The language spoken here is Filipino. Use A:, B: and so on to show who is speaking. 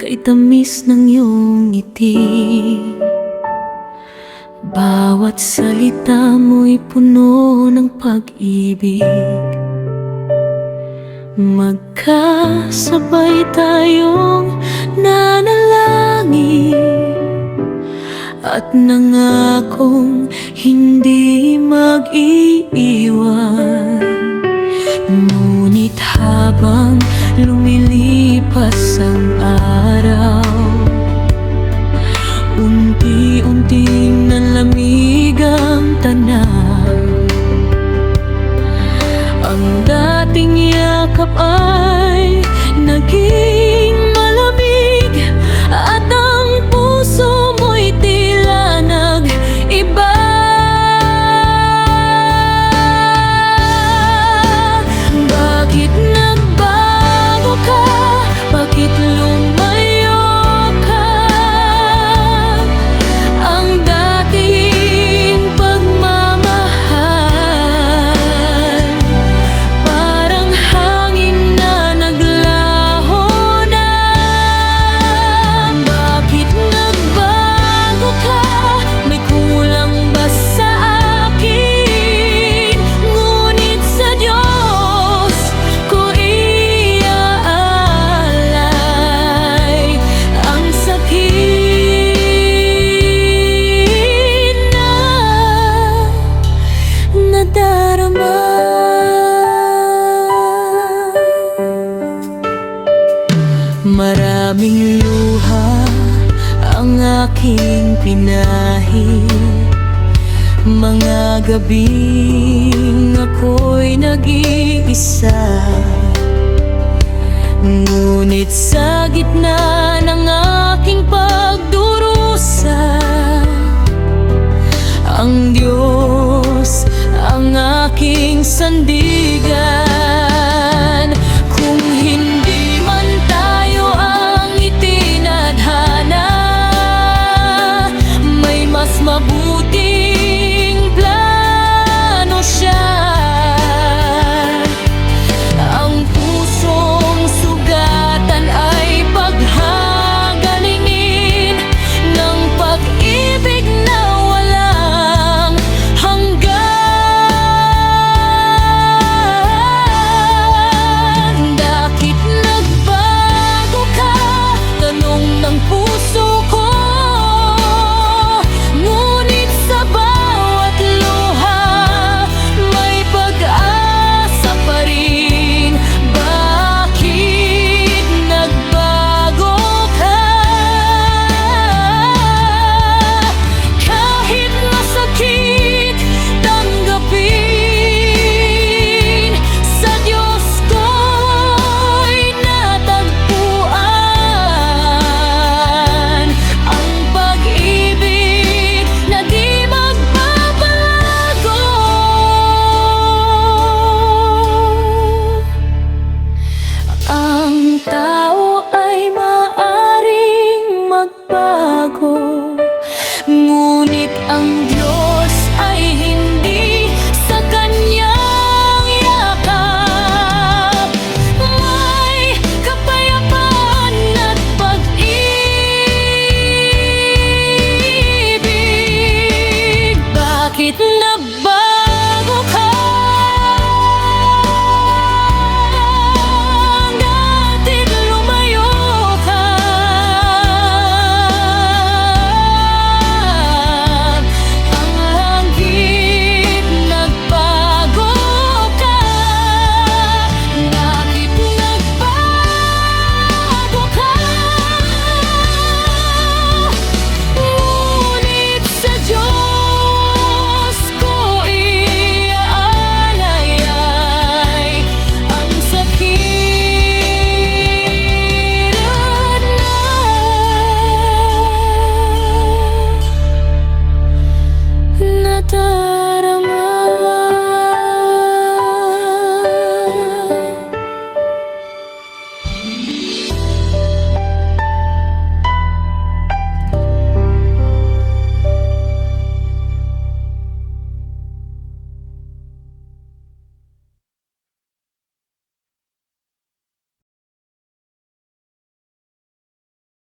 A: kay tamis ng iyong ngiti. Bawat salita mo'y puno ng pag-ibig. Magkasabay tayong nanalangin at nangakong hindi mag-iiwan. Ngunit habang lumilipas ang araw, unti-unting nalamig ang tanaw. Ang dating yakap ay naging malamig, at ang puso mo'y tila nag-iba. Bakit nagbago ka? Bakit lumayo ka? Ang dating pagmamahal parang hangin na naglaho na. Bakit nagbago ka? May kulang ba sa akin? Ngunit sa Diyos ko iaalay ang sakit na nadarama. Maraming luha ang aking pinahid, mga gabing ako'y nag-iisa. Ngunit sa gitna ng aking pagdurusa, ang Diyos ang aking sandigan. Kung hindi man tayo ang itinadhana, may mas mabuting plano siya. Ang pusong sugatan ay paghagalingin ng pag-ibig na walang hanggan. Bakit nagbago ka? Tanong ng puso ko. Ngunit sa bawat luha may pag-asa pa rin. Bakit nagbago ka? Kahit masakit, tanggapin. Sa Diyos ko'y natagpuan ang pag-ibig na di magbabago. Ang tao ay maaring magbago, ngunit ang Diyos ay hindi. Sa kanyang yakap may kapayapaan at pag-ibig. Bakit